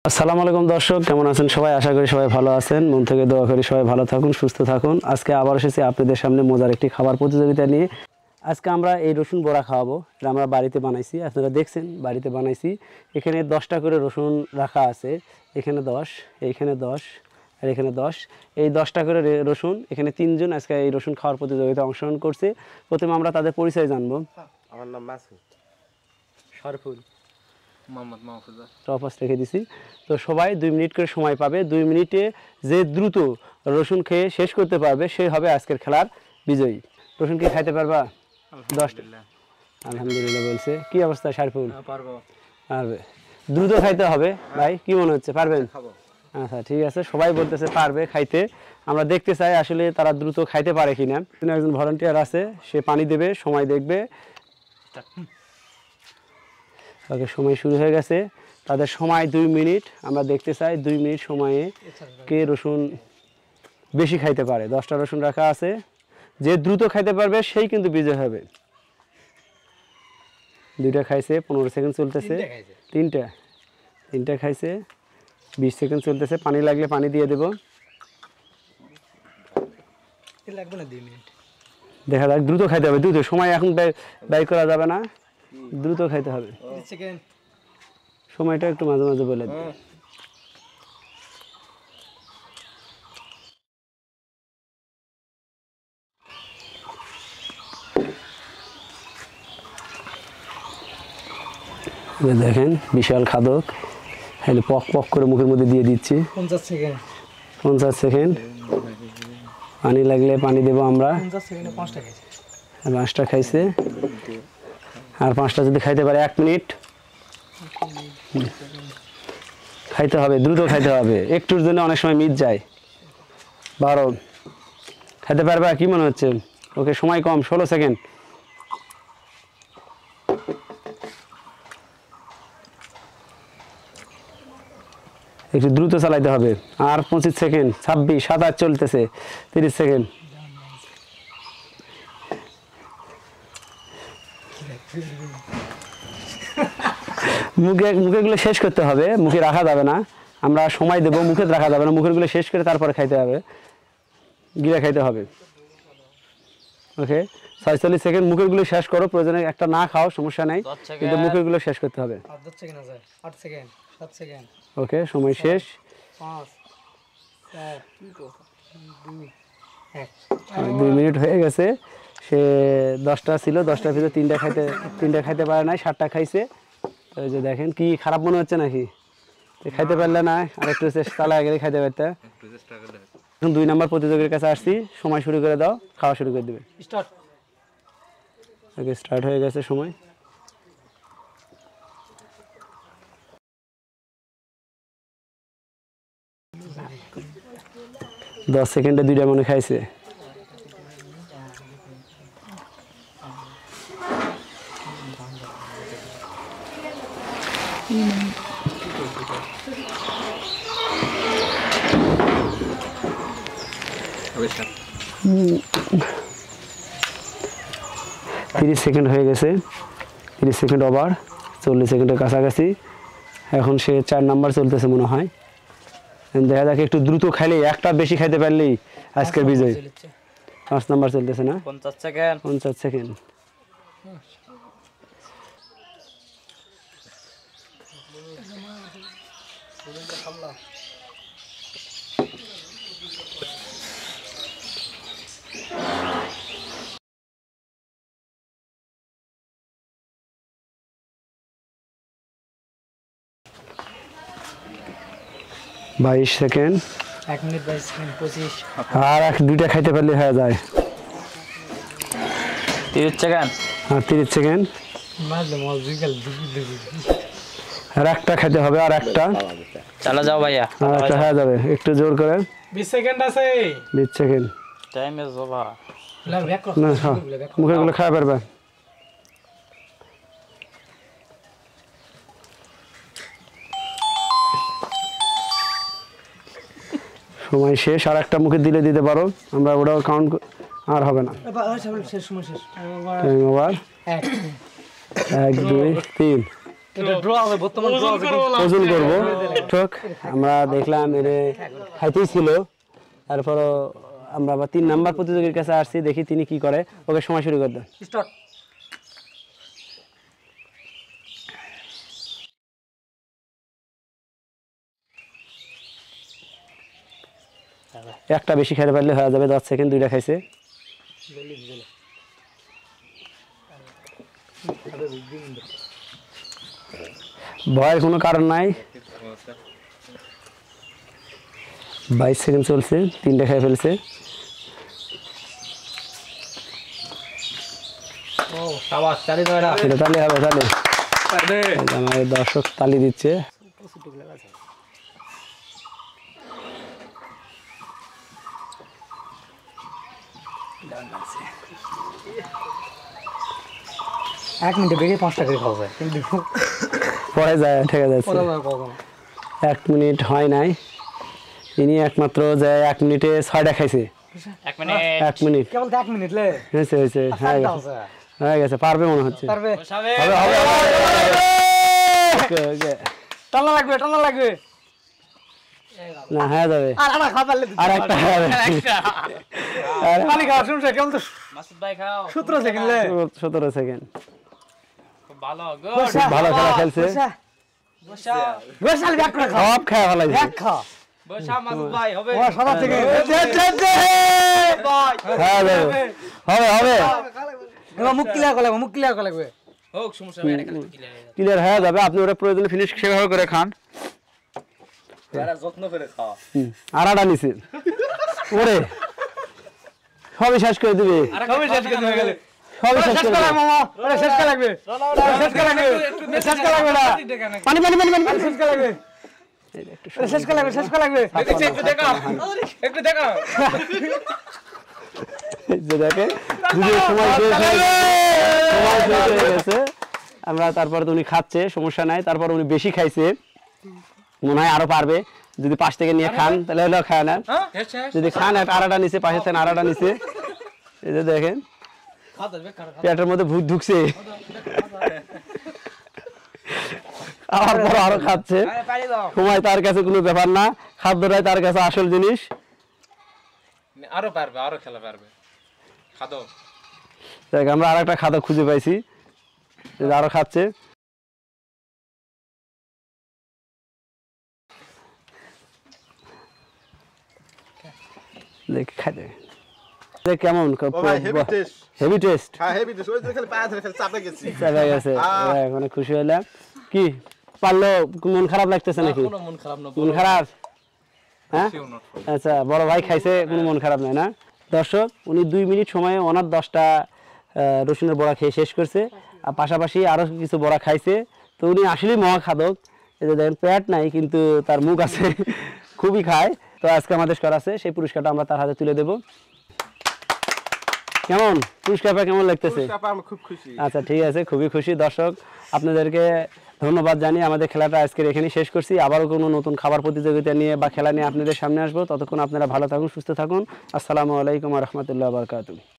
আসসালামু আলাইকুম দর্শক, কেমন আছেন সবাই? আশা করি সবাই ভালো আছেন। মন থেকে দোয়া করি সবাই ভালো থাকুন, সুস্থ থাকুন। আজকে আবার এসেছি আপনাদের সামনে মজার একটি খাবার প্রতিযোগিতা নিয়ে। আজকে আমরা এই রসুন বড়া খাওয়াবো। এটা আমরা বাড়িতে বানাইছি, আপনারা দেখছেন বাড়িতে বানাইছি। এখানে 10টা করে রসুন রাখা আছে, এখানে 10, এইখানে 10 আর এখানে 10। এই 10টা করে রসুন, এখানে 3 জন আজকে এই রসুন খাওয়ার প্রতিযোগিতায় অংশগ্রহণ করছে। প্রথমে আমরা তাদের পরিচয় জানবো। আমার নাম মাসুদ। সরফুল মোহাম্মদ মাহফুজা। টপাস রেখে দিছি। তো সবাই 2 মিনিট করে সময় পাবে। 2 মিনিটে যে দ্রুত রসুন খেয়ে শেষ করতে পারবে সে হবে আজকের খেলার বিজয়ী। রসুন কি খাইতে পারবা? 10টা আলহামদুলিল্লাহ বলছে। কি অবস্থা সরফুল? পারবো। পারবে। দ্রুত খাইতে হবে ভাই, কি মনে হচ্ছে পারবেন? খাবো। আচ্ছা ঠিক আছে, সবাই বলতেছে পারবে খাইতে। আমরা দেখতে চাই আসলে তারা দ্রুত খাইতে পারে কিনা। একজন ভলান্টিয়ার আছে, সে পানি দেবে, সময় দেখবে। ওকে, সময় শুরু হয়ে গেছে। তাদের সময় 2 মিনিট। আমরা দেখতে চাই 2 মিনিট সময়ে কে রসুন বেশি খাইতে পারে। 10টা রসুন রাখা আছে, যে দ্রুত খাইতে পারবে সেই কিন্তু বিজয় হবে। 2টা খাইছে, 15 সেকেন্ড চলতেছে। 3টা খাইছে, 20 সেকেন্ড চলতেছে। পানি লাগলে পানি দিয়ে দেব। দেখা যাক, দ্রুত খাইতে হবে, দ্রুত। সময় এখন ব্যয় করা যাবে না, দ্রুত খাইতে হবে। সময়টা একটু মাঝে মাঝে বলে দিন। দেখেন বিশাল খাদক, তাহলে পক পক করে মুখের মধ্যে দিয়ে দিচ্ছি। 50 সেকেন্ড। পানি লাগলে পানি দেবো আমরা। 5টা খাইছে, আর 5টা যদি খাইতে পারে 1 মিনিট। খাইতে হবে, দ্রুত খাইতে হবে, একটুর জন্য অনেক সময় মিট যায়। 12 খাইতে পারবা? কি মনে হচ্ছে? ওকে, সময় কম, 16 সেকেন্ড। একটু দ্রুত চালাইতে হবে। আর 25 সেকেন্ড, 26, 27 চলতেছে। 30 সেকেন্ড। মুখেগুলো শেষ করতে হবে, মুখে রাখা যাবে না। আমরা সময় দেবো, মুখে রাখা যাবে না। মুখেরগুলো শেষ করে তারপরে খাইতে হবে, গিলে খাইতে হবে। ওকে, 46 সেকেন্ড। মুখেরগুলো শেষ করো, প্রয়োজনে একটা না খাও, সমস্যা নাই, কিন্তু মুখেরগুলো শেষ করতে হবে। 8 সেকেন্ড, 7 সেকেন্ড। ওকে, সময় শেষ। 5, 4, 2 মিনিট হয়ে গেছে। সে 10টা ছিল, 10টার ভিতরে 3টা খাইতে পারে নাই, 7টা খাইছে। ওই যে দেখেন, কি খারাপ মনে হচ্ছে নাকি? খাইতে পারলে না, আর একটু চালায় গেলে খাইতে পারতে। এখন 2 নম্বর প্রতিযোগীর কাছে আসছি। সময় শুরু করে দাও, খাওয়া শুরু করে দেবে। ওকে, স্টার্ট হয়ে গেছে সময়। দশ সেকেন্ডে 2টা মনে খাইছে। তিরিশ সেকেন্ড হয়ে গেছে। 30 সেকেন্ড ওভার, 40 সেকেন্ডের কাছাকাছি। এখন সে 4 নাম্বার চলতেছে মনে হয়। দেখা যাক, একটু দ্রুত খাইলে, একটা বেশি খাইতে পারলেই আজকের বিজয়। 5 নাম্বার চলতেছে না? 50 সেকেন্ড। 50 সেকেন্ড। বাইশ সেকেন্ড। 1 minute 22 second, 25। আর 2টা খাইতে পারলে হয়ে যায়। 30 সেকেন্ড। আর 30 সেকেন্ড। আর একটা খাইতে হবে, আর একটা। চালা যাও ভাইয়া। আর একটা হয়ে যাবে, একটু জোর করে। 20 সেকেন্ড আছে। 20 সেকেন্ড। Time is over. না, মুখেগুলো খাওয়া পারবে। সময় শেষ। আর একটা মুখে দিতে পারো, আমরা ওটাও কাউন্ট আর হবে না। শেষ সময় শেষ। Time over. 1 2 3 ড্র হবে বর্তমান ড্র হবে ওজন করবো ঠিক আমরা দেখলাম এর খাইতেই ছিল তারপর আমরা আবার 3 নাম্বার প্রতিযোগীর কাছে আসছি দেখি তিনি কি করে ওকে সময় শুরু করে দেন স্টার্ট একটা বেশি খেতে পারলে হয়ে যাবে 10 সেকেন্ড 2টা খাইছে ভয়ের কোনো কারণ নাই 22 সেকেন্ড চলছে 3টা খেয়ে ফেলছে ও শাবাশ চালি দাও এটা এটা তালি হবে তালি আমাদের দর্শক তালি দিচ্ছে এক মিনিটে বেরিয়ে 5টা করে খাওয়া যায় কিন্তু পরে যায় ঠিক আছে পরে না কখনো 1 মিনিট হয় নাই ইনি একমাত্র যে 1 মিনিটে 6টা খাইছে 1 মিনিট 1 মিনিট কেবল 1 মিনিট লে হয়েছে হয়েছে হয়ে গেছে পারবে মনে হচ্ছে পারবে বসাবে হবে হবে ওকে ওকে টানা লাগবে না হয়ে যাবে আর আনা খাবার লে আর একটা হবে আর পানি খাওয়া শুনছে কেবল তো মাসুদ ভাই খাও 17 সেকেন্ড লে 17 সেকেন্ড খুব ভালো গুড খুব ভালো খেলা খেলছে বসা গোসাল ব্যাক করে খাও সব খেয়ে ফেলাইছে ব্যাক খা বসা মাসুদ ভাই হবে ও সাদা থেকে ভাই হয়ে যাবে হবে হবে এবার মুখ ক্লিয়ার করে লাগবে হোক সমস্যা নাই এটা ক্লিয়ার ক্লিয়ার হয়ে যাবে আপনি ওটা প্রয়োজনে ফিনিশ সেভাবে করে খান যারা যত্ন করে খাও আড়াটা নিছে ওরে সবই শেষ করে দিবে সবই শেষ করে দিবে গেলে সবই শেষ করে দিবে মামা আরে শেষ করে লাগবে শেষ করে লাগবে না পানি পানি পানি পানি শেষ করে লাগবে শেষ করে লাগবে একটু দেখা এই যে দেখে যদি সময় শেষ হয়ে সময় শেষ হয়ে গেছে আমরা তারপর তো উনি খাচ্ছে সমস্যা নাই তারপর উনি বেশি খাইছে মনে হয় আরো পারবে যদি পাশ থেকে নিয়ে খান তাহলে হলো খায় না যদি খান একটা আড়াটা নিচে পাশে থেকে আড়াটা নিচে এই যে দেখেন পেটের মধ্যে ভূত ঢুকছে আবার পর আরো খাচ্ছে সময় তার কাছে কোনো ব্যাপার না খাদ্যটাই তার কাছে আসল জিনিস আরো পারবে আরো খেলা পারবে খাদো দেখ আমরা আরেকটা খাদ্য খুঁজে পাইছি এই যে আরো খাচ্ছে দেখ খাইতে দেখ কেমন হেভি টেস্ট চাপে গেছে এখন খুশি হলাম কি পারলো মন খারাপ লাগতেছে নাকি কোনো মন খারাপ না মন খারাপ হ্যাঁ আচ্ছা বড় ভাই খাইছে কোনো মন খারাপ নাই না দর্শক উনি 2 মিনিট সময়ে ওনার 10টা রসুনের বড়া খেয়ে শেষ করছে আর পাশাপাশি আরো কিছু বড়া খাইছে তো উনি আসলেই মহাখাদক এই যে দেখেন পেট নাই কিন্তু তার মুখ আছে খুবই খায় তো আজকে আমাদের স্কোর আছে সেই পুরস্কারটা আমরা তার হাতে তুলে দেব কেমন পুরস্কারটা কেমন লাগতেছে খুব খুশি আচ্ছা ঠিক আছে খুবই খুশি দর্শক আপনাদেরকে ধন্যবাদ জানিয়ে আমাদের খেলাটা আজকের এখানেই শেষ করছি আবারও কোনো নতুন খাবার প্রতিযোগিতা নিয়ে বা খেলা নিয়ে আপনাদের সামনে আসবো ততক্ষণ আপনারা ভালো থাকুন সুস্থ থাকুন আসসালামু আলাইকুম ওয়া রাহমাতুল্লাহি ওয়া বারাকাতুহু